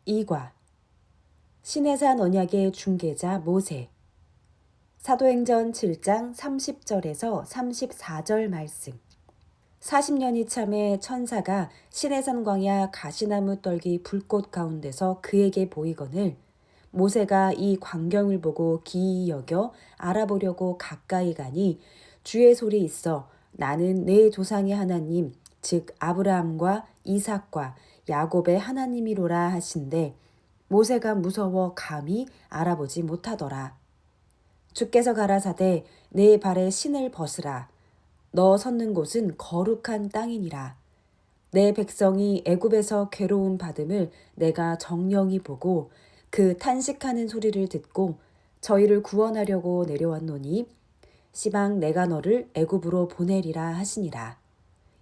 제2과 시내산 언약의 중개자 모세. 사도행전 7장 30절에서 34절 말씀. 40년이 참에 천사가 시내산 광야 가시나무 떨기 불꽃 가운데서 그에게 보이거늘 모세가 이 광경을 보고 기이 여겨 알아보려고 가까이 가니 주의 소리 있어 나는 내 조상의 하나님 즉 아브라함과 이삭과 야곱의 하나님이로라 하신대 모세가 무서워 감히 알아보지 못하더라. 주께서 가라사대 내 발에 신을 벗으라. 너 섰는 곳은 거룩한 땅이니라. 내 백성이 애굽에서 괴로움 받음을 내가 정령이 보고 그 탄식하는 소리를 듣고 저희를 구원하려고 내려왔노니 시방 내가 너를 애굽으로 보내리라 하시니라.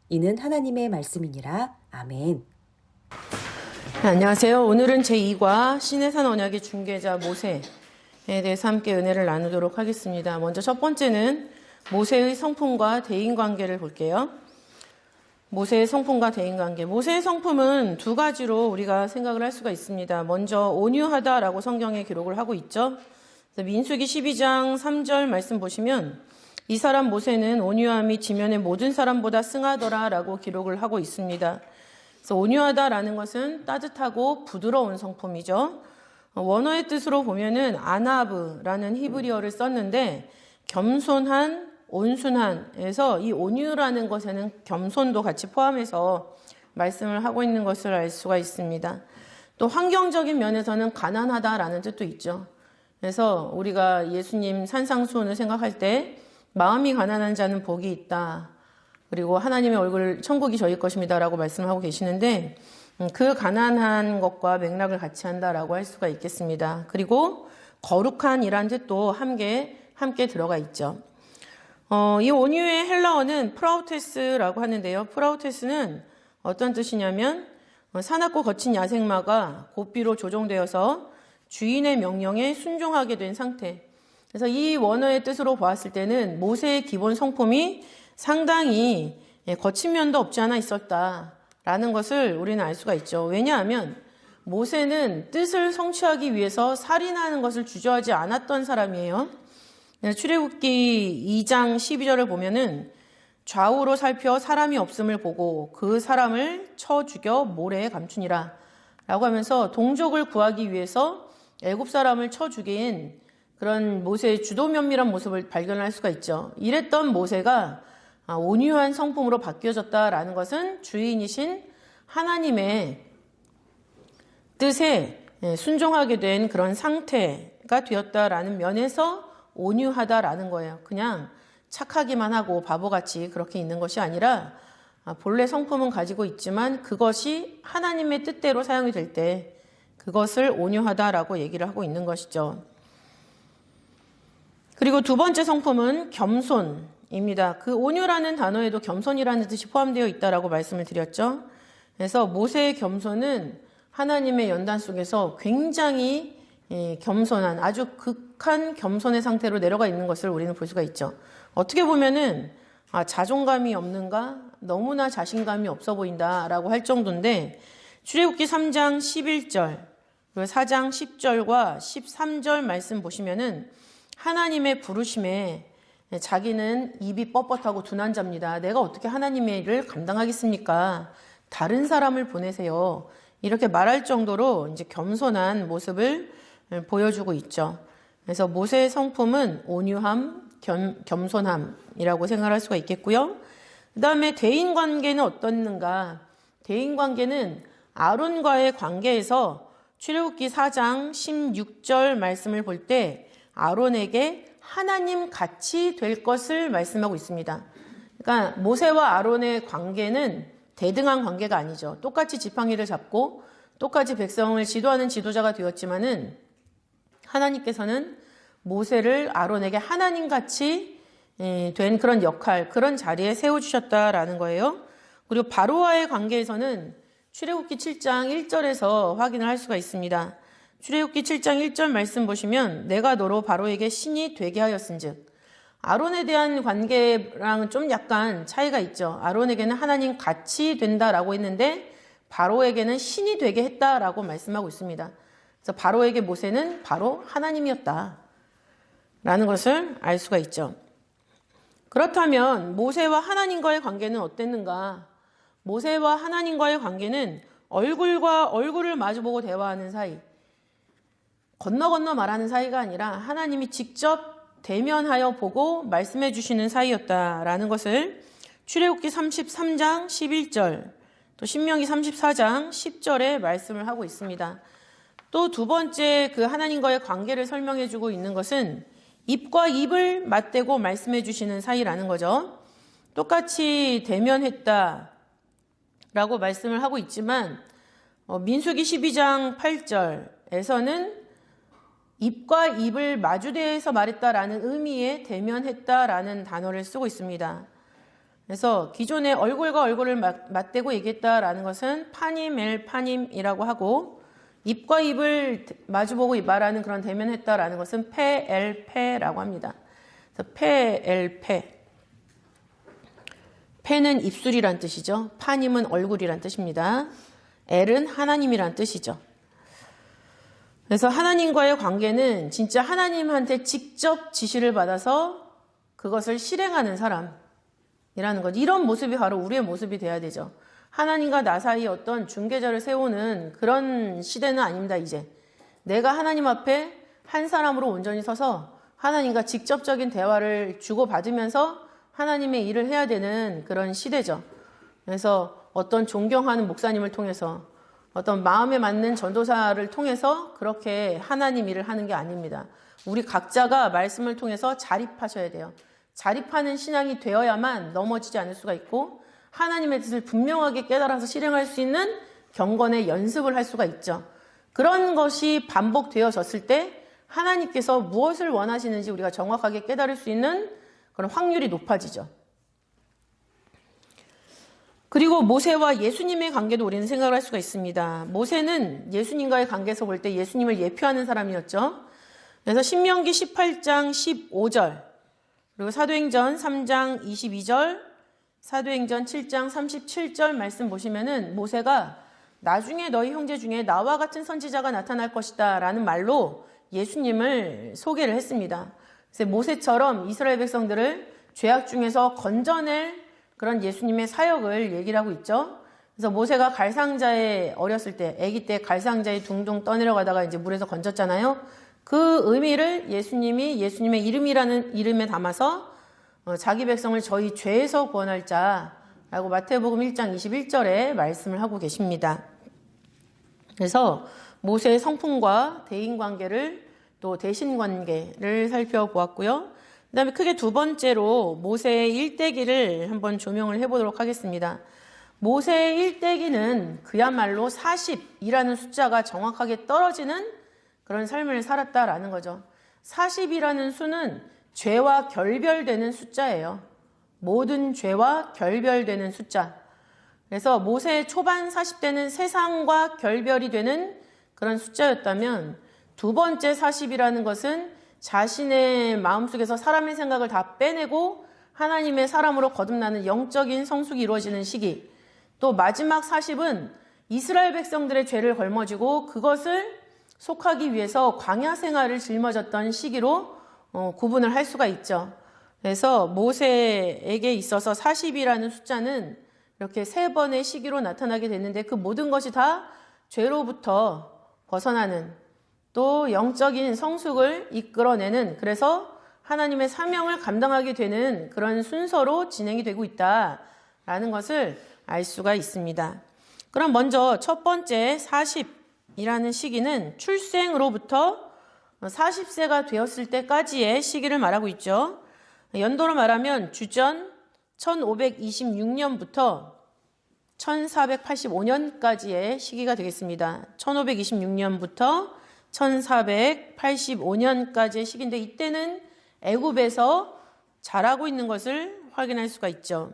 이는 하나님의 말씀이니라. 아멘. 네, 안녕하세요. 오늘은 제2과 시내산 언약의 중개자 모세에 대해서 함께 은혜를 나누도록 하겠습니다. 먼저 첫 번째는 모세의 성품과 대인관계를 볼게요. 모세의 성품과 대인관계. 모세의 성품은 두 가지로 우리가 생각을 할 수가 있습니다. 먼저 온유하다라고 성경에 기록을 하고 있죠. 민수기 12장 3절 말씀 보시면 이 사람 모세는 온유함이 지면의 모든 사람보다 승하더라라고 기록을 하고 있습니다. 그래서 온유하다라는 것은 따뜻하고 부드러운 성품이죠. 원어의 뜻으로 보면은 아나브라는 히브리어를 썼는데 겸손한, 온순한에서 이 온유라는 것에는 겸손도 같이 포함해서 말씀을 하고 있는 것을 알 수가 있습니다. 또 환경적인 면에서는 가난하다라는 뜻도 있죠. 그래서 우리가 예수님 산상수훈을 생각할 때 마음이 가난한 자는 복이 있다. 그리고 하나님의 얼굴 천국이 저희 것입니다 라고 말씀을 하고 계시는데 그 가난한 것과 맥락을 같이 한다라고 할 수가 있겠습니다. 그리고 거룩한이란 뜻도 함께 들어가 있죠. 이 온유의 헬라어는 프라우테스라고 하는데요. 프라우테스는 어떤 뜻이냐면 사납고 거친 야생마가 고삐로 조종되어서 주인의 명령에 순종하게 된 상태. 그래서 이 원어의 뜻으로 보았을 때는 모세의 기본 성품이 상당히 거친 면도 없지 않아 있었다라는 것을 우리는 알 수가 있죠. 왜냐하면 모세는 뜻을 성취하기 위해서 살인하는 것을 주저하지 않았던 사람이에요. 출애굽기 2장 12절을 보면은 좌우로 살펴 사람이 없음을 보고 그 사람을 쳐 죽여 모래에 감추니라 라고 하면서 동족을 구하기 위해서 애굽 사람을 쳐 죽인 그런 모세의 주도 면밀한 모습을 발견할 수가 있죠. 이랬던 모세가 온유한 성품으로 바뀌어졌다라는 것은 주인이신 하나님의 뜻에 순종하게 된 그런 상태가 되었다라는 면에서 온유하다라는 거예요. 그냥 착하기만 하고 바보같이 그렇게 있는 것이 아니라 본래 성품은 가지고 있지만 그것이 하나님의 뜻대로 사용이 될 때 그것을 온유하다라고 얘기를 하고 있는 것이죠. 그리고 두 번째 성품은 겸손입니다. 그 온유라는 단어에도 겸손이라는 뜻이 포함되어 있다라고 말씀을 드렸죠. 그래서 모세의 겸손은 하나님의 연단 속에서 굉장히 겸손한 아주 극한 겸손의 상태로 내려가 있는 것을 우리는 볼 수가 있죠. 어떻게 보면은 자존감이 없는가? 너무나 자신감이 없어 보인다라고 할 정도인데 출애굽기 3장 11절 그리고 4장 10절과 13절 말씀 보시면은 하나님의 부르심에 자기는 입이 뻣뻣하고 둔한 자입니다. 내가 어떻게 하나님의 일을 감당하겠습니까? 다른 사람을 보내세요. 이렇게 말할 정도로 이제 겸손한 모습을 보여주고 있죠. 그래서 모세의 성품은 온유함, 겸손함이라고 생각할 수가 있겠고요. 그 다음에 대인관계는 어떻는가? 대인관계는 아론과의 관계에서 출애굽기 4장 16절 말씀을 볼 때 아론에게 하나님 같이 될 것을 말씀하고 있습니다. 그러니까 모세와 아론의 관계는 대등한 관계가 아니죠. 똑같이 지팡이를 잡고 똑같이 백성을 지도하는 지도자가 되었지만은 하나님께서는 모세를 아론에게 하나님같이 된 그런 역할, 그런 자리에 세워주셨다라는 거예요. 그리고 바로와의 관계에서는 출애굽기 7장 1절에서 확인을 할 수가 있습니다. 출애굽기 7장 1절 말씀 보시면 내가 너로 바로에게 신이 되게 하였은즉 아론에 대한 관계랑은 좀 약간 차이가 있죠. 아론에게는 하나님 같이 된다라고 했는데 바로에게는 신이 되게 했다라고 말씀하고 있습니다. 그래서 바로에게 모세는 바로 하나님이었다 라는 것을 알 수가 있죠. 그렇다면 모세와 하나님과의 관계는 어땠는가? 모세와 하나님과의 관계는 얼굴과 얼굴을 마주보고 대화하는 사이, 건너 말하는 사이가 아니라 하나님이 직접 대면하여 보고 말씀해 주시는 사이였다라는 것을 출애굽기 33장 11절, 또 신명기 34장 10절에 말씀을 하고 있습니다. 또 두 번째 그 하나님과의 관계를 설명해 주고 있는 것은 입과 입을 맞대고 말씀해 주시는 사이라는 거죠. 똑같이 대면했다 라고 말씀을 하고 있지만 민수기 12장 8절에서는 입과 입을 마주대해서 말했다라는 의미의 대면했다라는 단어를 쓰고 있습니다. 그래서 기존에 얼굴과 얼굴을 맞대고 얘기했다라는 것은 파님 엘 파님이라고 하고, 입과 입을 마주보고 말하는 그런 대면했다라는 것은 페 엘 페라고 합니다. 그래서 페 엘 페. 페는 입술이란 뜻이죠. 파님은 얼굴이란 뜻입니다. 엘은 하나님이란 뜻이죠. 그래서 하나님과의 관계는 진짜 하나님한테 직접 지시를 받아서 그것을 실행하는 사람이라는 것. 이런 모습이 바로 우리의 모습이 돼야 되죠. 하나님과 나 사이에 어떤 중개자를 세우는 그런 시대는 아닙니다, 이제. 내가 하나님 앞에 한 사람으로 온전히 서서 하나님과 직접적인 대화를 주고받으면서 하나님의 일을 해야 되는 그런 시대죠. 그래서 어떤 존경하는 목사님을 통해서, 어떤 마음에 맞는 전도사를 통해서 그렇게 하나님 일을 하는 게 아닙니다. 우리 각자가 말씀을 통해서 자립하셔야 돼요. 자립하는 신앙이 되어야만 넘어지지 않을 수가 있고, 하나님의 뜻을 분명하게 깨달아서 실행할 수 있는 경건의 연습을 할 수가 있죠. 그런 것이 반복되어졌을 때 하나님께서 무엇을 원하시는지 우리가 정확하게 깨달을 수 있는 그런 확률이 높아지죠. 그리고 모세와 예수님의 관계도 우리는 생각을 할 수가 있습니다. 모세는 예수님과의 관계에서 볼 때 예수님을 예표하는 사람이었죠. 그래서 신명기 18장 15절, 그리고 사도행전 3장 22절, 사도행전 7장 37절 말씀 보시면은 모세가 나중에 너희 형제 중에 나와 같은 선지자가 나타날 것이다 라는 말로 예수님을 소개를 했습니다. 그래서 모세처럼 이스라엘 백성들을 죄악 중에서 건져낼 그런 예수님의 사역을 얘기를 하고 있죠. 그래서 모세가 갈상자에 어렸을 때, 아기 때 갈상자에 둥둥 떠내려가다가 이제 물에서 건졌잖아요. 그 의미를 예수님이 예수님의 이름이라는 이름에 담아서 자기 백성을 저희 죄에서 구원할 자라고 마태복음 1장 21절에 말씀을 하고 계십니다. 그래서 모세의 성품과 대인관계를 또 대신관계를 살펴보았고요. 그 다음에 크게 두 번째로 모세의 일대기를 한번 조명을 해보도록 하겠습니다. 모세의 일대기는 그야말로 40이라는 숫자가 정확하게 떨어지는 그런 삶을 살았다라는 거죠. 40이라는 수는 죄와 결별되는 숫자예요. 모든 죄와 결별되는 숫자. 그래서 모세의 초반 40대는 세상과 결별이 되는 그런 숫자였다면, 두 번째 40이라는 것은 자신의 마음속에서 사람의 생각을 다 빼내고 하나님의 사람으로 거듭나는 영적인 성숙이 이루어지는 시기, 또 마지막 40은 이스라엘 백성들의 죄를 걸머지고 그것을 속하기 위해서 광야 생활을 짊어졌던 시기로 구분을 할 수가 있죠. 그래서 모세에게 있어서 40이라는 숫자는 이렇게 세 번의 시기로 나타나게 됐는데, 그 모든 것이 다 죄로부터 벗어나는, 또 영적인 성숙을 이끌어내는, 그래서 하나님의 사명을 감당하게 되는 그런 순서로 진행이 되고 있다라는 것을 알 수가 있습니다. 그럼 먼저 첫 번째 40이라는 시기는 출생으로부터 40세가 되었을 때까지의 시기를 말하고 있죠. 연도로 말하면 주전 1526년부터 1485년까지의 시기가 되겠습니다. 1526년부터 1485년까지의 시기인데, 이때는 애굽에서 자라고 있는 것을 확인할 수가 있죠.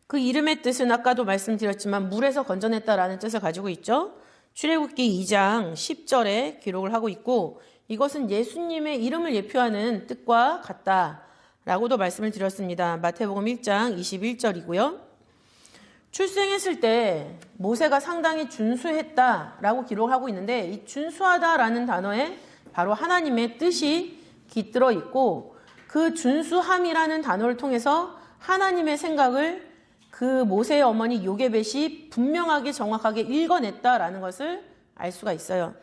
그 이름의 뜻은 아까도 말씀드렸지만 물에서 건져냈다라는 뜻을 가지고 있죠. 출애굽기 2장 10절에 기록을 하고 있고, 이것은 예수님의 이름을 예표하는 뜻과 같다라고도 말씀을 드렸습니다. 마태복음 1장 21절이고요. 출생했을 때 모세가 상당히 준수했다라고 기록하고 있는데 이 준수하다라는 단어에 바로 하나님의 뜻이 깃들어 있고 그 준수함이라는 단어를 통해서 하나님의 생각을 그 모세의 어머니 요게벳이 분명하게 정확하게 읽어냈다라는 것을 알 수가 있어요.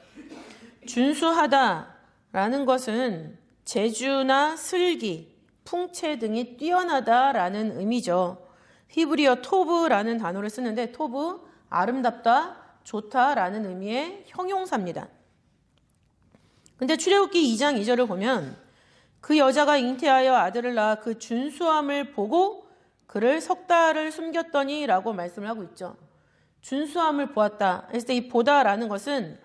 준수하다라는 것은 재주나 슬기, 풍채 등이 뛰어나다라는 의미죠. 히브리어 토브라는 단어를 쓰는데 토브, 아름답다, 좋다라는 의미의 형용사입니다. 근데 출애굽기 2장 2절을 보면 그 여자가 잉태하여 아들을 낳아 그 준수함을 보고 그를 석 달을 숨겼더니 라고 말씀을 하고 있죠. 준수함을 보았다 했을 때 이 보다라는 것은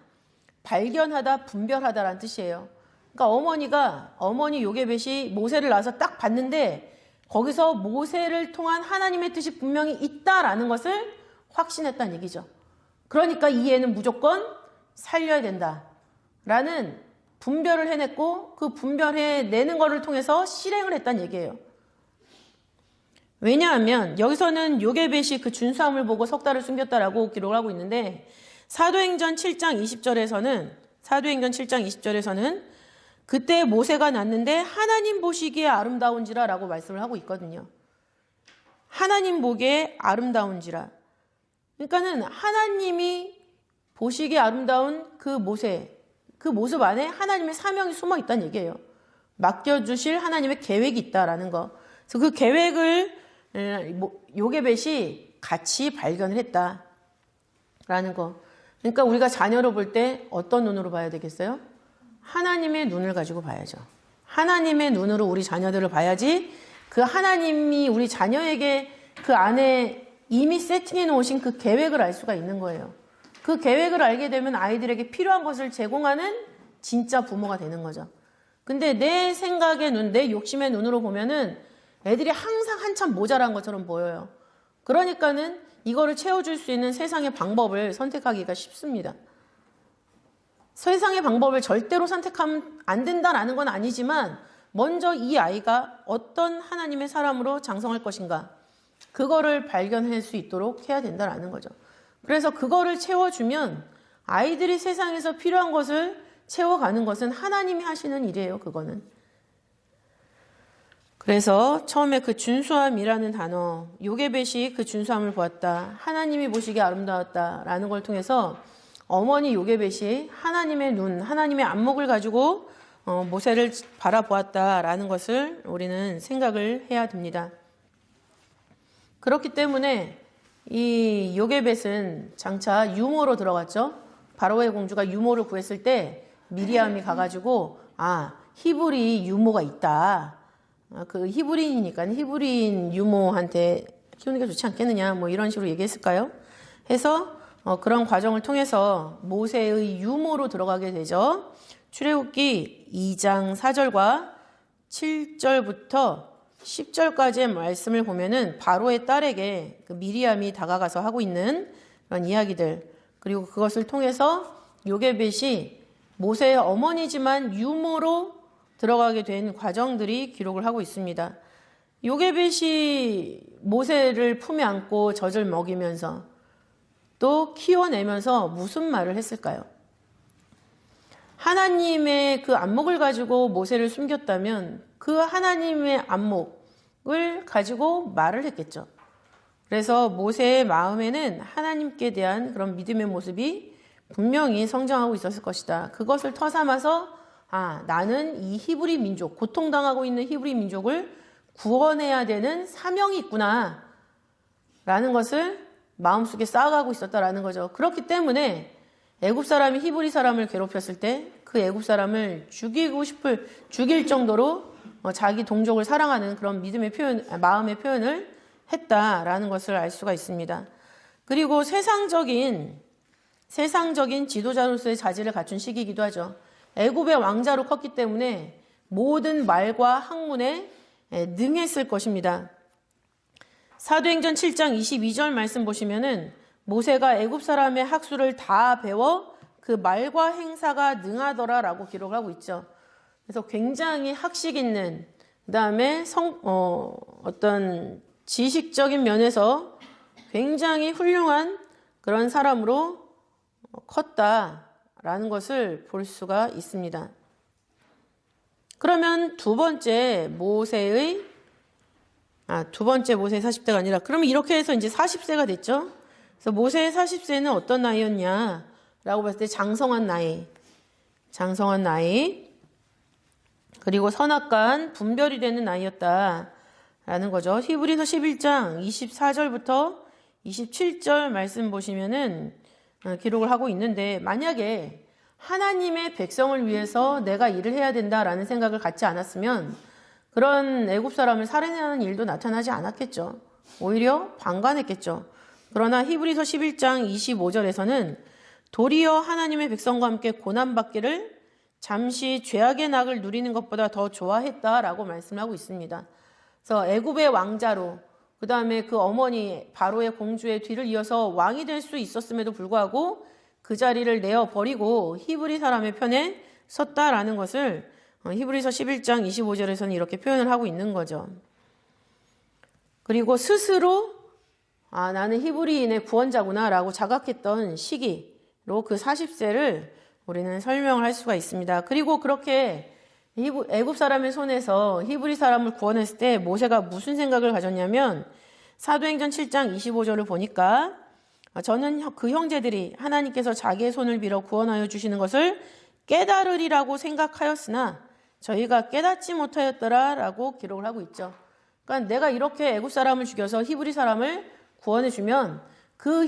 발견하다, 분별하다라는 뜻이에요. 그러니까 어머니 요게벳이 모세를 낳아서 딱 봤는데 거기서 모세를 통한 하나님의 뜻이 분명히 있다라는 것을 확신했다는 얘기죠. 그러니까 이 애는 무조건 살려야 된다라는 분별을 해냈고 그 분별해내는 것을 통해서 실행을 했다는 얘기예요. 왜냐하면 여기서는 요게벳이 그 준수함을 보고 석 달을 숨겼다라고 기록을 하고 있는데 사도행전 7장 20절에서는 그때 모세가 낳는데 하나님 보시기에 아름다운지라 라고 말씀을 하고 있거든요. 하나님 보기에 아름다운지라. 그러니까는 하나님이 보시기에 아름다운 그 모세, 그 모습 안에 하나님의 사명이 숨어 있다는 얘기예요. 맡겨주실 하나님의 계획이 있다라는 거. 그래서 그 계획을 요게벳이 같이 발견을 했다라는 거. 그러니까 우리가 자녀를 볼 때 어떤 눈으로 봐야 되겠어요? 하나님의 눈을 가지고 봐야죠. 하나님의 눈으로 우리 자녀들을 봐야지 그 하나님이 우리 자녀에게 그 안에 이미 세팅해 놓으신 그 계획을 알 수가 있는 거예요. 그 계획을 알게 되면 아이들에게 필요한 것을 제공하는 진짜 부모가 되는 거죠. 근데 내 생각의 눈, 내 욕심의 눈으로 보면은 애들이 항상 한참 모자란 것처럼 보여요. 그러니까는 이거를 채워줄 수 있는 세상의 방법을 선택하기가 쉽습니다. 세상의 방법을 절대로 선택하면 안 된다라는 건 아니지만 먼저 이 아이가 어떤 하나님의 사람으로 장성할 것인가 그거를 발견할 수 있도록 해야 된다라는 거죠. 그래서 그거를 채워주면 아이들이 세상에서 필요한 것을 채워가는 것은 하나님이 하시는 일이에요. 그거는. 그래서 처음에 그 준수함이라는 단어, 요게벳이 그 준수함을 보았다. 하나님이 보시기에 아름다웠다라는 걸 통해서 어머니 요게벳이 하나님의 눈, 하나님의 안목을 가지고 모세를 바라보았다라는 것을 우리는 생각을 해야 됩니다. 그렇기 때문에 이 요게벳은 장차 유모로 들어갔죠. 바로의 공주가 유모를 구했을 때 미리암이 가가지고 히브리 유모가 있다. 그 히브리인이니까 히브리인 유모한테 키우는 게 좋지 않겠느냐 뭐 이런 식으로 얘기했을까요? 해서 그런 과정을 통해서 모세의 유모로 들어가게 되죠. 출애굽기 2장 4절과 7절부터 10절까지의 말씀을 보면은 바로의 딸에게 그 미리암이 다가가서 하고 있는 그런 이야기들, 그리고 그것을 통해서 요게벳이 모세의 어머니지만 유모로 들어가게 된 과정들이 기록을 하고 있습니다. 요게벳이 모세를 품에 안고 젖을 먹이면서 또 키워내면서 무슨 말을 했을까요? 하나님의 그 안목을 가지고 모세를 숨겼다면 그 하나님의 안목을 가지고 말을 했겠죠. 그래서 모세의 마음에는 하나님께 대한 그런 믿음의 모습이 분명히 성장하고 있었을 것이다. 그것을 터삼아서 나는 이 히브리 민족, 고통당하고 있는 히브리 민족을 구원해야 되는 사명이 있구나 라는 것을 마음속에 쌓아가고 있었다라는 거죠. 그렇기 때문에 애굽 사람이 히브리 사람을 괴롭혔을 때 그 애굽 사람을 죽일 정도로 자기 동족을 사랑하는 그런 믿음의 표현, 마음의 표현을 했다라는 것을 알 수가 있습니다. 그리고 세상적인 지도자로서의 자질을 갖춘 시기이기도 하죠. 애굽의 왕자로 컸기 때문에 모든 말과 학문에 능했을 것입니다. 사도행전 7장 22절 말씀 보시면은 모세가 애굽 사람의 학술을 다 배워 그 말과 행사가 능하더라라고 기록을 하고 있죠. 그래서 굉장히 학식 있는, 그 다음에 어떤 지식적인 면에서 굉장히 훌륭한 그런 사람으로 컸다라는 것을 볼 수가 있습니다. 그러면 두 번째 모세의 40세가 아니라 그러면 이렇게 해서 이제 40세가 됐죠. 그래서 모세의 40세는 어떤 나이였냐라고 봤을 때 장성한 나이 그리고 선악간 분별이 되는 나이였다라는 거죠. 히브리서 11장 24절부터 27절 말씀 보시면은 기록을 하고 있는데, 만약에 하나님의 백성을 위해서 내가 일을 해야 된다라는 생각을 갖지 않았으면 그런 애굽 사람을 살해하는 일도 나타나지 않았겠죠. 오히려 방관했겠죠. 그러나 히브리서 11장 25절에서는 도리어 하나님의 백성과 함께 고난받기를 잠시 죄악의 낙을 누리는 것보다 더 좋아했다라고 말씀하고 있습니다. 그래서 애굽의 왕자로, 그 다음에 그 어머니 바로의 공주의 뒤를 이어서 왕이 될 수 있었음에도 불구하고 그 자리를 내어버리고 히브리 사람의 편에 섰다라는 것을 히브리서 11장 25절에서는 이렇게 표현을 하고 있는 거죠. 그리고 스스로 나는 히브리인의 구원자구나 라고 자각했던 시기로 그 40세를 우리는 설명을 할 수가 있습니다. 그리고 그렇게 애굽 사람의 손에서 히브리 사람을 구원했을 때 모세가 무슨 생각을 가졌냐면, 사도행전 7장 25절을 보니까 저는 그 형제들이 하나님께서 자기의 손을 빌어 구원하여 주시는 것을 깨달으리라고 생각하였으나 저희가 깨닫지 못하였더라 라고 기록을 하고 있죠. 그러니까 내가 이렇게 애굽 사람을 죽여서 히브리 사람을 구원해주면 그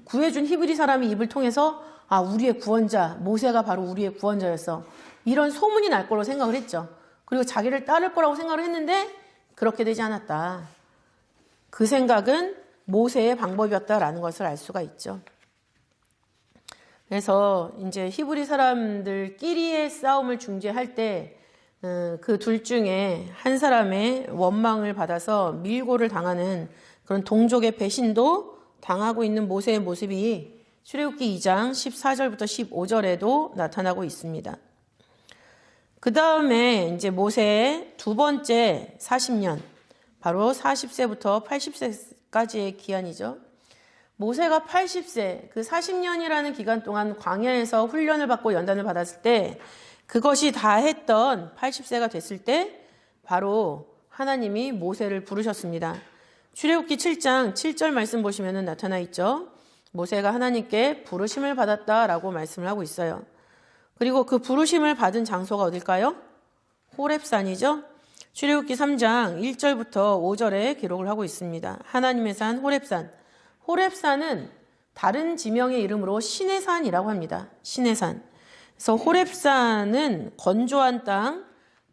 구해준 히브리 사람의 입을 통해서 우리의 구원자, 모세가 바로 우리의 구원자였어, 이런 소문이 날 거라고 생각을 했죠. 그리고 자기를 따를 거라고 생각을 했는데 그렇게 되지 않았다. 그 생각은 모세의 방법이었다라는 것을 알 수가 있죠. 그래서 이제 히브리 사람들끼리의 싸움을 중재할 때 그 둘 중에 한 사람의 원망을 받아서 밀고를 당하는 그런 동족의 배신도 당하고 있는 모세의 모습이 출애굽기 2장 14절부터 15절에도 나타나고 있습니다. 그 다음에 이제 모세의 두 번째 40년, 바로 40세부터 80세까지의 기한이죠. 모세가 80세, 그 40년이라는 기간 동안 광야에서 훈련을 받고 연단을 받았을 때, 그것이 다 했던 80세가 됐을 때 바로 하나님이 모세를 부르셨습니다. 출애굽기 7장 7절 말씀 보시면 나타나 있죠. 모세가 하나님께 부르심을 받았다라고 말씀을 하고 있어요. 그리고 그 부르심을 받은 장소가 어딜까요? 호렙산이죠. 출애굽기 3장 1절부터 5절에 기록을 하고 있습니다. 하나님의 산 호렙산. 호렙산은 다른 지명의 이름으로 신의 산이라고 합니다. 신의 산. 그래서 호렙산은 건조한 땅,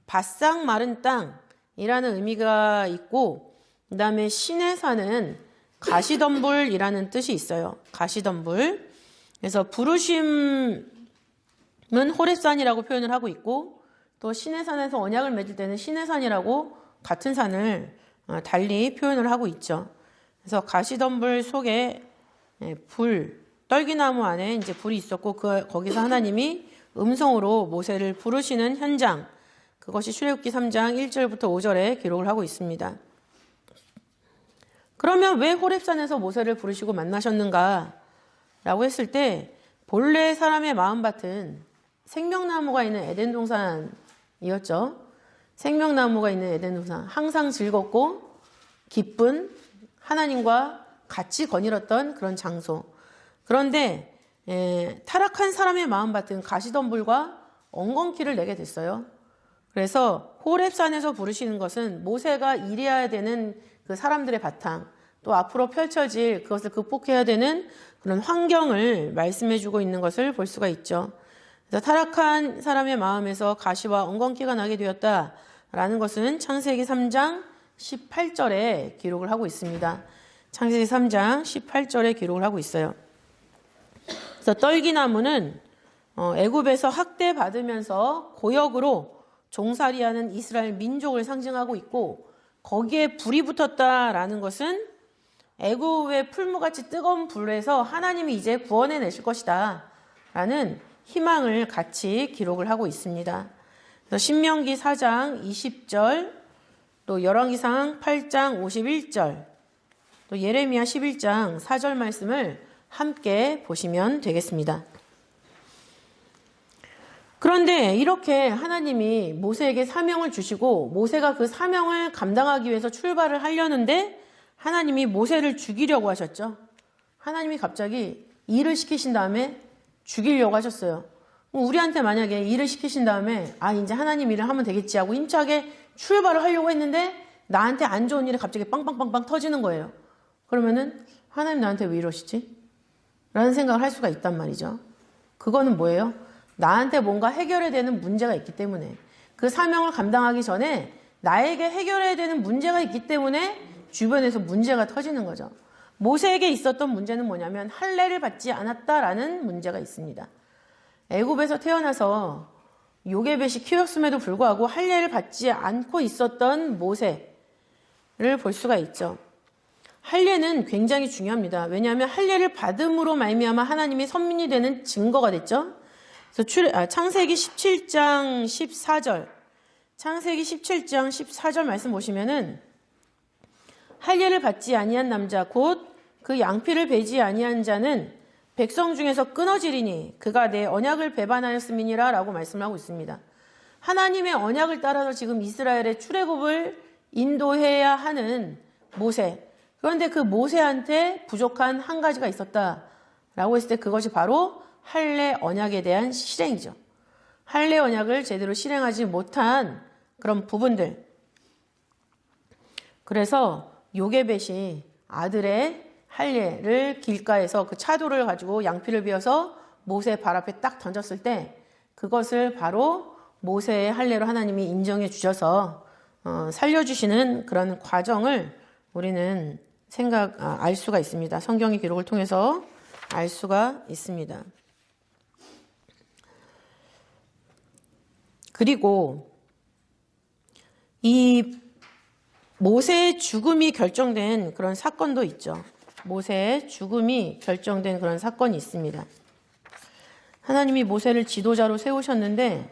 바싹 마른 땅이라는 의미가 있고, 그 다음에 신의 산은 가시덤불이라는 뜻이 있어요. 가시덤불. 그래서 부르심은 호렙산이라고 표현을 하고 있고, 또 시내산에서 언약을 맺을 때는 시내산이라고 같은 산을 달리 표현을 하고 있죠. 그래서 가시덤불 속에 떨기나무 안에 이제 불이 있었고, 거기서 하나님이 음성으로 모세를 부르시는 현장, 그것이 출애굽기 3장 1절부터 5절에 기록을 하고 있습니다. 그러면 왜 호렙산에서 모세를 부르시고 만나셨는가? 라고 했을 때, 본래 사람의 마음밭은 생명나무가 있는 에덴 동산이었죠. 생명나무가 있는 에덴 동산. 항상 즐겁고 기쁜, 하나님과 같이 거닐었던 그런 장소. 그런데 타락한 사람의 마음밭은 가시덤불과 엉겅퀴를 내게 됐어요. 그래서 호렙산에서 부르시는 것은 모세가 일해야 되는 그 사람들의 바탕, 또 앞으로 펼쳐질 그것을 극복해야 되는 그런 환경을 말씀해주고 있는 것을 볼 수가 있죠. 그래서 타락한 사람의 마음에서 가시와 엉겅퀴가 나게 되었다라는 것은 창세기 3장 18절에 기록을 하고 있습니다. 창세기 3장 18절에 기록을 하고 있어요. 그래서 떨기나무는 애굽에서 학대받으면서 고역으로 종살이하는 이스라엘 민족을 상징하고 있고, 거기에 불이 붙었다라는 것은 애굽의 풀무같이 뜨거운 불에서 하나님이 이제 구원해내실 것이다 라는 희망을 같이 기록을 하고 있습니다. 그래서 신명기 4장 20절, 또 열왕기상 8장 51절, 또 예레미야 11장 4절 말씀을 함께 보시면 되겠습니다. 그런데 이렇게 하나님이 모세에게 사명을 주시고 모세가 그 사명을 감당하기 위해서 출발을 하려는데 하나님이 모세를 죽이려고 하셨죠. 하나님이 갑자기 일을 시키신 다음에 죽이려고 하셨어요. 우리한테 만약에 일을 시키신 다음에 이제 하나님 일을 하면 되겠지 하고 힘차게 출발을 하려고 했는데 나한테 안 좋은 일이 갑자기 빵빵빵빵 터지는 거예요. 그러면은 하나님 나한테 왜 이러시지? 라는 생각을 할 수가 있단 말이죠. 그거는 뭐예요? 나한테 뭔가 해결해야 되는 문제가 있기 때문에, 그 사명을 감당하기 전에 나에게 해결해야 되는 문제가 있기 때문에 주변에서 문제가 터지는 거죠. 모세에게 있었던 문제는 뭐냐면 할례를 받지 않았다라는 문제가 있습니다. 애굽에서 태어나서 요게벳이 키웠음에도 불구하고 할례를 받지 않고 있었던 모세를 볼 수가 있죠. 할례는 굉장히 중요합니다. 왜냐하면 할례를 받음으로 말미암아 하나님이 선민이 되는 증거가 됐죠. 그래서 창세기 17장 14절, 창세기 17장 14절 말씀 보시면은 할례를 받지 아니한 남자 곧 그 양피를 베지 아니한 자는 백성 중에서 끊어지리니 그가 내 언약을 배반하였음이니라 라고 말씀을 하고 있습니다. 하나님의 언약을 따라서 지금 이스라엘의 출애굽을 인도해야 하는 모세, 그런데 그 모세한테 부족한 한 가지가 있었다라고 했을 때 그것이 바로 할례 언약에 대한 실행이죠. 할례 언약을 제대로 실행하지 못한 그런 부분들. 그래서 요게벳이 아들의 할례를 길가에서 그 차도를 가지고 양피를 베어서 모세 발 앞에 딱 던졌을 때 그것을 바로 모세의 할례로 하나님이 인정해 주셔서 살려주시는 그런 과정을 우리는 알 수가 있습니다. 성경의 기록을 통해서 알 수가 있습니다. 그리고 이 모세의 죽음이 결정된 그런 사건도 있죠. 모세의 죽음이 결정된 그런 사건이 있습니다. 하나님이 모세를 지도자로 세우셨는데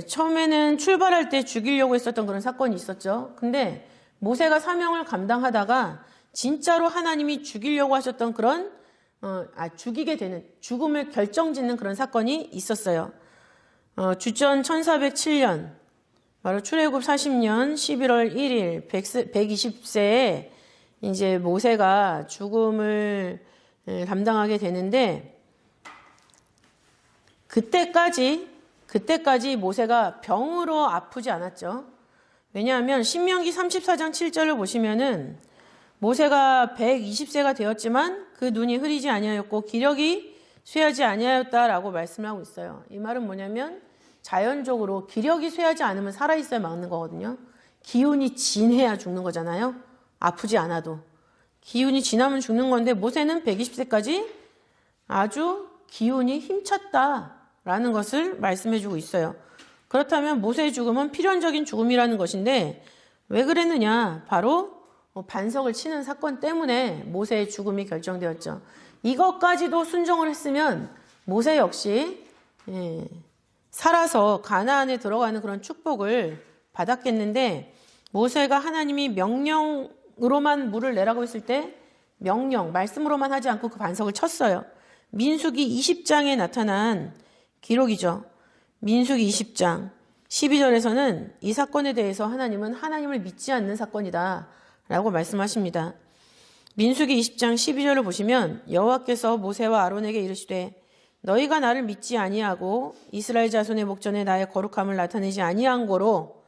처음에는 출발할 때 죽이려고 했었던 그런 사건이 있었죠. 근데 모세가 사명을 감당하다가 진짜로 하나님이 죽이려고 하셨던 그런 죽이게 되는, 죽음을 결정짓는 그런 사건이 있었어요. 주전 1407년 바로 출애굽 40년 11월 1일 120세에 이제 모세가 죽음을 감당하게 되는데 그때까지 모세가 병으로 아프지 않았죠. 왜냐하면 신명기 34장 7절을 보시면은 모세가 120세가 되었지만 그 눈이 흐리지 아니하였고 기력이 쇠하지 아니하였다라고 말씀을 하고 있어요. 이 말은 뭐냐면 자연적으로 기력이 쇠하지 않으면 살아있어야 막는 거거든요. 기운이 진해야 죽는 거잖아요. 아프지 않아도. 기운이 진하면 죽는 건데 모세는 120세까지 아주 기운이 힘찼다라는 것을 말씀해주고 있어요. 그렇다면 모세의 죽음은 필연적인 죽음이라는 것인데 왜 그랬느냐? 바로 반석을 치는 사건 때문에 모세의 죽음이 결정되었죠. 이것까지도 순종을 했으면 모세 역시 살아서 가나안에 들어가는 그런 축복을 받았겠는데 모세가 하나님이 명령으로만 물을 내라고 했을 때 말씀으로만 하지 않고 그 반석을 쳤어요. 민수기 20장에 나타난 기록이죠. 민수기 20장 12절에서는 이 사건에 대해서 하나님은 하나님을 믿지 않는 사건이다 라고 말씀하십니다. 민수기 20장 12절을 보시면 여호와께서 모세와 아론에게 이르시되 너희가 나를 믿지 아니하고 이스라엘 자손의 목전에 나의 거룩함을 나타내지 아니한 고로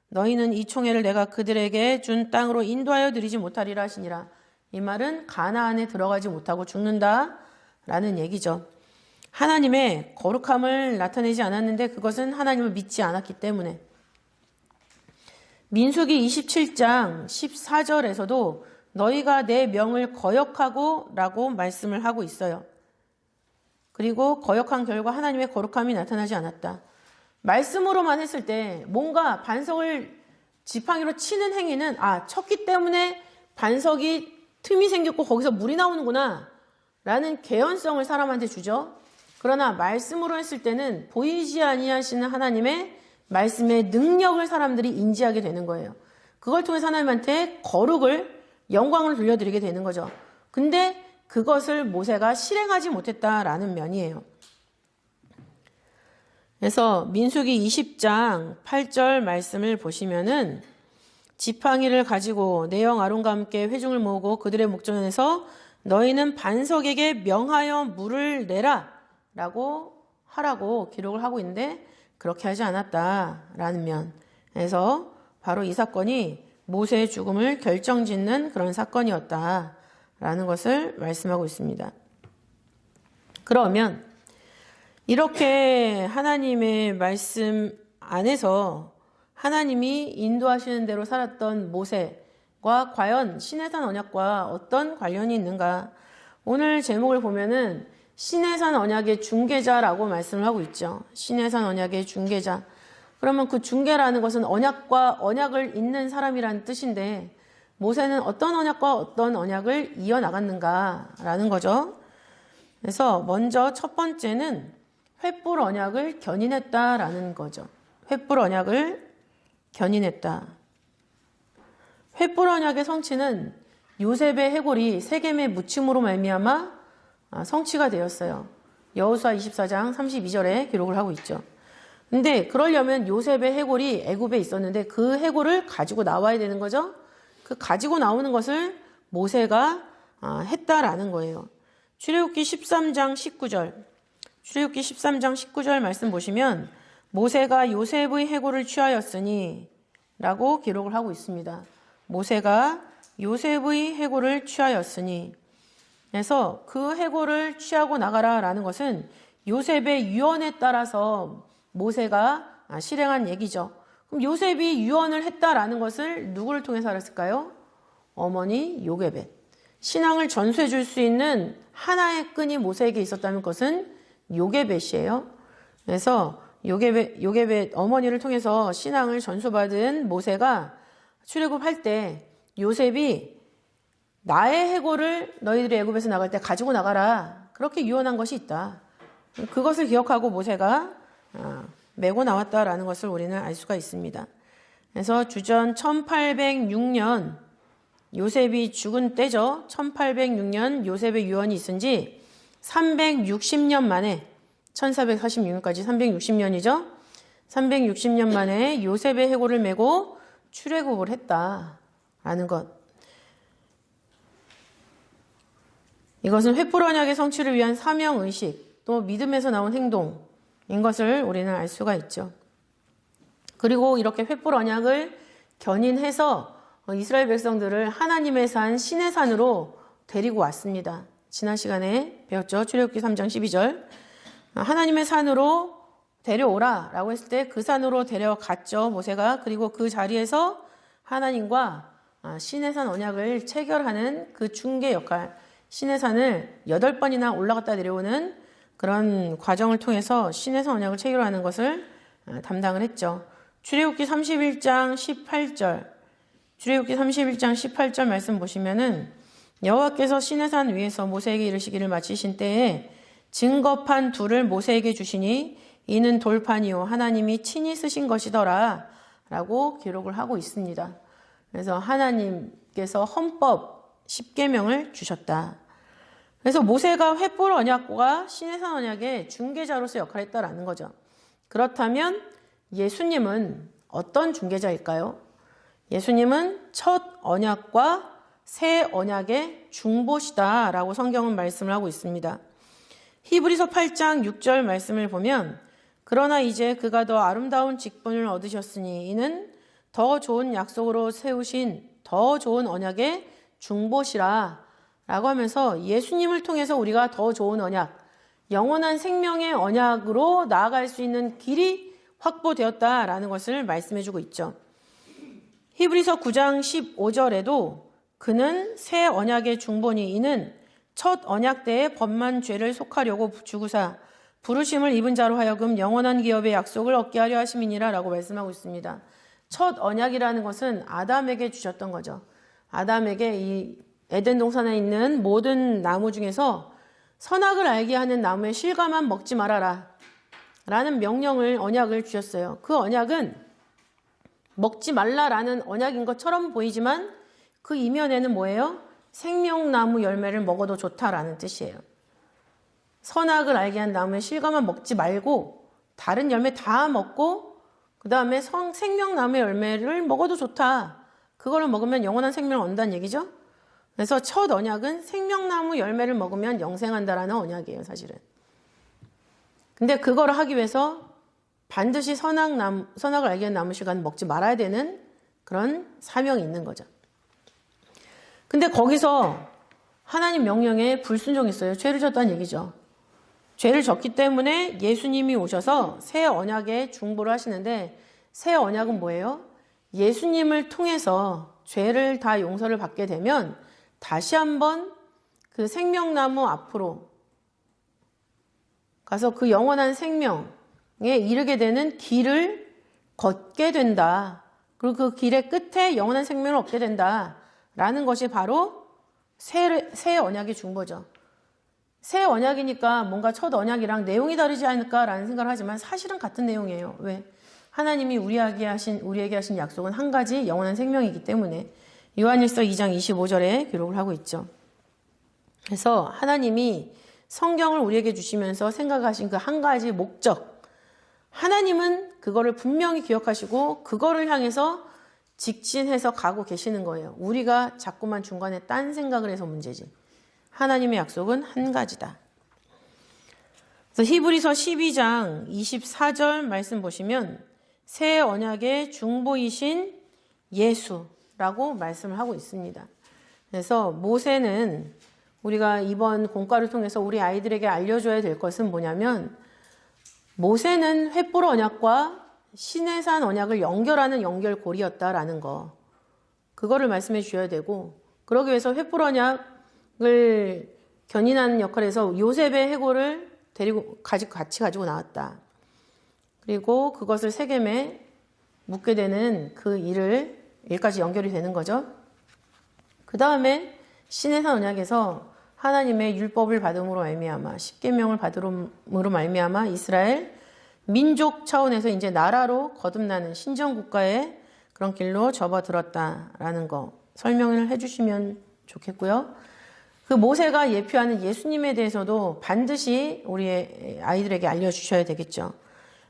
너희는 이 총회를 내가 그들에게 준 땅으로 인도하여 드리지 못하리라 하시니라. 이 말은 가나안에 들어가지 못하고 죽는다라는 얘기죠. 하나님의 거룩함을 나타내지 않았는데 그것은 하나님을 믿지 않았기 때문에. 민수기 27장 14절에서도 너희가 내 명을 거역하고 라고 말씀을 하고 있어요. 그리고 거역한 결과 하나님의 거룩함이 나타나지 않았다. 말씀으로만 했을 때 뭔가 반석을 지팡이로 치는 행위는 쳤기 때문에 반석이 틈이 생겼고 거기서 물이 나오는구나 라는 개연성을 사람한테 주죠. 그러나 말씀으로 했을 때는 보이지 아니하시는 하나님의 말씀의 능력을 사람들이 인지하게 되는 거예요. 그걸 통해서 하나님한테 거룩을 영광을 돌려드리게 되는 거죠. 근데 그것을 모세가 실행하지 못했다라는 면이에요. 그래서 민수기 20장 8절 말씀을 보시면은 지팡이를 가지고 내 형 아론과 함께 회중을 모으고 그들의 목전에서 너희는 반석에게 명하여 물을 내라 라고 하라고 기록을 하고 있는데 그렇게 하지 않았다라는 면. 그래서 바로 이 사건이 모세의 죽음을 결정짓는 그런 사건이었다라는 것을 말씀하고 있습니다. 그러면 이렇게 하나님의 말씀 안에서 하나님이 인도하시는 대로 살았던 모세와 과연 시내산 언약과 어떤 관련이 있는가? 오늘 제목을 보면은 시내산 언약의 중개자라고 말씀을 하고 있죠. 시내산 언약의 중개자. 그러면 그 중개라는 것은 언약과 언약을 잇는 사람이라는 뜻인데 모세는 어떤 언약과 어떤 언약을 이어나갔는가라는 거죠. 그래서 먼저 첫 번째는 횃불 언약을 견인했다라는 거죠. 횃불 언약을 견인했다. 횃불 언약의 성취는 요셉의 해골이 세겜에 묻힘으로 말미암아 성취가 되었어요. 여호수아 24장 32절에 기록을 하고 있죠. 근데 그러려면 요셉의 해골이 애굽에 있었는데 그 해골을 가지고 나와야 되는 거죠. 그 가지고 나오는 것을 모세가 했다라는 거예요. 출애굽기 13장 19절. 출애굽기 13장 19절 말씀 보시면 모세가 요셉의 해골을 취하였으니 라고 기록을 하고 있습니다. 모세가 요셉의 해골을 취하였으니. 그래서 그 해골을 취하고 나가라 라는 것은 요셉의 유언에 따라서 모세가 실행한 얘기죠. 그럼 요셉이 유언을 했다라는 것을 누구를 통해서 알았을까요? 어머니 요게벳. 신앙을 전수해 줄 수 있는 하나의 끈이 모세에게 있었다는 것은 요게벳이에요. 그래서 요게벳 어머니를 통해서 신앙을 전수받은 모세가 출애굽할 때 요셉이 나의 해골을 너희들이 애굽에서 나갈 때 가지고 나가라. 그렇게 유언한 것이 있다. 그것을 기억하고 모세가 메고 나왔다라는 것을 우리는 알 수가 있습니다. 그래서 주전 1806년 요셉이 죽은 때죠. 1806년 요셉의 유언이 있은 지 360년 만에 1446년까지 360년이죠. 360년 만에 요셉의 해골을 메고 출애굽을 했다라는 것. 이것은 횃불 언약의 성취를 위한 사명의식 또 믿음에서 나온 행동인 것을 우리는 알 수가 있죠. 그리고 이렇게 횃불 언약을 견인해서 이스라엘 백성들을 하나님의 산 시내산으로 데리고 왔습니다. 지난 시간에 배웠죠. 출애굽기 3장 12절. 하나님의 산으로 데려오라 라고 했을 때 그 산으로 데려갔죠. 모세가. 그리고 그 자리에서 하나님과 시내산 언약을 체결하는 그 중개 역할, 시내산을 8번이나 올라갔다 내려오는 그런 과정을 통해서 시내산 언약을 체결하는 것을 담당을 했죠. 출애굽기 31장 18절. 출애굽기 31장 18절 말씀 보시면은 여호와께서 시내산 위에서 모세에게 이르시기를 마치신 때에 증거판 둘을 모세에게 주시니 이는 돌판이요 하나님이 친히 쓰신 것이더라 라고 기록을 하고 있습니다. 그래서 하나님께서 헌법 10계명을 주셨다. 그래서 모세가 횃불 언약과 시내산 언약의 중개자로서 역할을 했다라는 거죠. 그렇다면 예수님은 어떤 중개자일까요? 예수님은 첫 언약과 새 언약의 중보시다라고 성경은 말씀을 하고 있습니다. 히브리서 8장 6절 말씀을 보면 그러나 이제 그가 더 아름다운 직분을 얻으셨으니 이는 더 좋은 약속으로 세우신 더 좋은 언약의 중보시라 라고 하면서 예수님을 통해서 우리가 더 좋은 언약, 영원한 생명의 언약으로 나아갈 수 있는 길이 확보되었다라는 것을 말씀해주고 있죠. 히브리서 9장 15절에도 그는 새 언약의 중보니 이는 첫 언약 때의 법만 죄를 속하려고 주구사 부르심을 입은 자로 하여금 영원한 기업의 약속을 얻게 하려 하심이니라 라고 말씀하고 있습니다. 첫 언약이라는 것은 아담에게 주셨던 거죠. 아담에게 이 에덴 동산에 있는 모든 나무 중에서 선악을 알게 하는 나무의 실과만 먹지 말아라 라는 명령을 언약을 주셨어요. 그 언약은 먹지 말라라는 언약인 것처럼 보이지만 그 이면에는 뭐예요? 생명나무 열매를 먹어도 좋다라는 뜻이에요. 선악을 알게 한 나무의 실과만 먹지 말고 다른 열매 다 먹고 그 다음에 생명나무의 열매를 먹어도 좋다. 그거를 먹으면 영원한 생명을 얻는다는 얘기죠. 그래서 첫 언약은 생명나무 열매를 먹으면 영생한다라는 언약이에요, 사실은. 근데 그거를 하기 위해서 반드시 선악을 알게 한 나무 실과는 먹지 말아야 되는 그런 사명이 있는 거죠. 근데 거기서 하나님 명령에 불순종했어요. 죄를 졌다는 얘기죠. 죄를 졌기 때문에 예수님이 오셔서 새 언약의 중보를 하시는데 새 언약은 뭐예요? 예수님을 통해서 죄를 다 용서를 받게 되면 다시 한번 그 생명나무 앞으로 가서 그 영원한 생명에 이르게 되는 길을 걷게 된다. 그리고 그 길의 끝에 영원한 생명을 얻게 된다라는 것이 바로 새 언약의 중보죠. 새 언약이니까 뭔가 첫 언약이랑 내용이 다르지 않을까라는 생각을 하지만 사실은 같은 내용이에요. 왜? 하나님이 우리에게 하신 약속은 한 가지 영원한 생명이기 때문에 요한일서 2장 25절에 기록을 하고 있죠. 그래서 하나님이 성경을 우리에게 주시면서 생각하신 그 한 가지 목적, 하나님은 그거를 분명히 기억하시고 그거를 향해서 직진해서 가고 계시는 거예요. 우리가 자꾸만 중간에 딴 생각을 해서 문제지. 하나님의 약속은 한 가지다. 그래서 히브리서 12장 24절 말씀 보시면 새 언약의 중보이신 예수라고 말씀을 하고 있습니다. 그래서 모세는 우리가 이번 공과를 통해서 우리 아이들에게 알려줘야 될 것은 뭐냐면 모세는 횃불 언약과 시내산 언약을 연결하는 연결고리였다라는 거. 그거를 말씀해 주셔야 되고 그러기 위해서 횃불 언약을 견인하는 역할에서 요셉의 해골을 같이 가지고 나왔다. 그리고 그것을 세겜에 묻게 되는 그 일까지 연결이 되는 거죠. 그 다음에 시내산 언약에서 하나님의 율법을 받음으로 말미암아 십계명을 받음으로 말미암아 이스라엘 민족 차원에서 이제 나라로 거듭나는 신정국가의 그런 길로 접어들었다라는 거 설명을 해주시면 좋겠고요. 그 모세가 예표하는 예수님에 대해서도 반드시 우리 아이들에게 알려주셔야 되겠죠.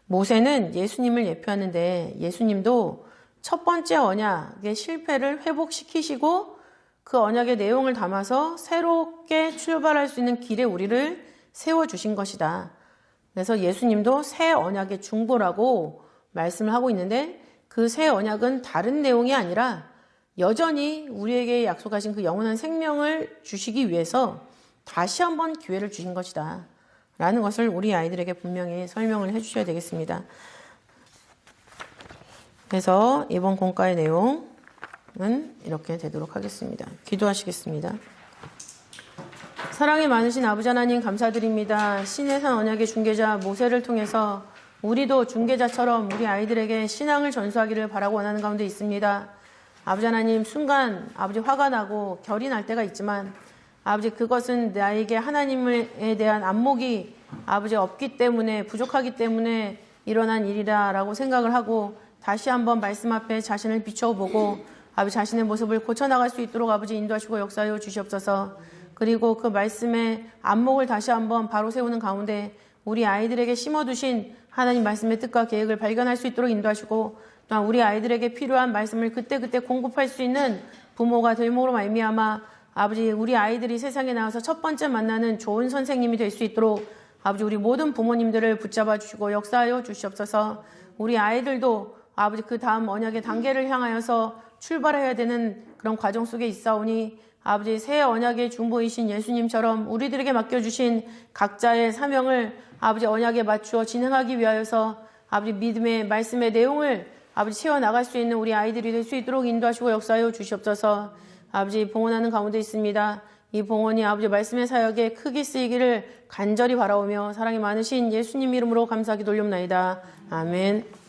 모세는 예수님을 예표하는데 예수님도 첫 번째 언약의 실패를 회복시키시고 그 언약의 내용을 담아서 새롭게 출발할 수 있는 길에 우리를 세워주신 것이다. 그래서 예수님도 새 언약의 중보라고 말씀을 하고 있는데 그 새 언약은 다른 내용이 아니라 여전히 우리에게 약속하신 그 영원한 생명을 주시기 위해서 다시 한번 기회를 주신 것이다. 라는 것을 우리 아이들에게 분명히 설명을 해주셔야 되겠습니다. 그래서 이번 공과의 내용은 이렇게 되도록 하겠습니다. 기도하시겠습니다. 사랑이 많으신 아버지 하나님 감사드립니다. 시내산 언약의 중개자 모세를 통해서 우리도 중개자처럼 우리 아이들에게 신앙을 전수하기를 바라고 원하는 가운데 있습니다. 아버지 하나님 순간 아버지 화가 나고 결이 날 때가 있지만 아버지 그것은 나에게 하나님에 대한 안목이 아버지 없기 때문에 부족하기 때문에 일어난 일이다라고 생각을 하고 다시 한번 말씀 앞에 자신을 비춰보고 아버지 자신의 모습을 고쳐나갈 수 있도록 아버지 인도하시고 역사하여 주시옵소서. 그리고 그 말씀의 안목을 다시 한번 바로 세우는 가운데 우리 아이들에게 심어두신 하나님 말씀의 뜻과 계획을 발견할 수 있도록 인도하시고 또한 우리 아이들에게 필요한 말씀을 그때그때 공급할 수 있는 부모가 될모로 말미암아 아버지 우리 아이들이 세상에 나와서 첫 번째 만나는 좋은 선생님이 될 수 있도록 아버지 우리 모든 부모님들을 붙잡아 주시고 역사하여 주시옵소서. 우리 아이들도 아버지 그 다음 언약의 단계를 향하여서 출발해야 되는 그런 과정 속에 있사오니 아버지 새 언약의 중보이신 예수님처럼 우리들에게 맡겨주신 각자의 사명을 아버지 언약에 맞추어 진행하기 위하여서 아버지 믿음의 말씀의 내용을 아버지 채워나갈 수 있는 우리 아이들이 될 수 있도록 인도하시고 역사하여 주시옵소서. 아버지 봉헌하는 가운데 있습니다. 이 봉헌이 아버지 말씀의 사역에 크게 쓰이기를 간절히 바라오며 사랑이 많으신 예수님 이름으로 감사하기 돌려옵나이다. 아멘.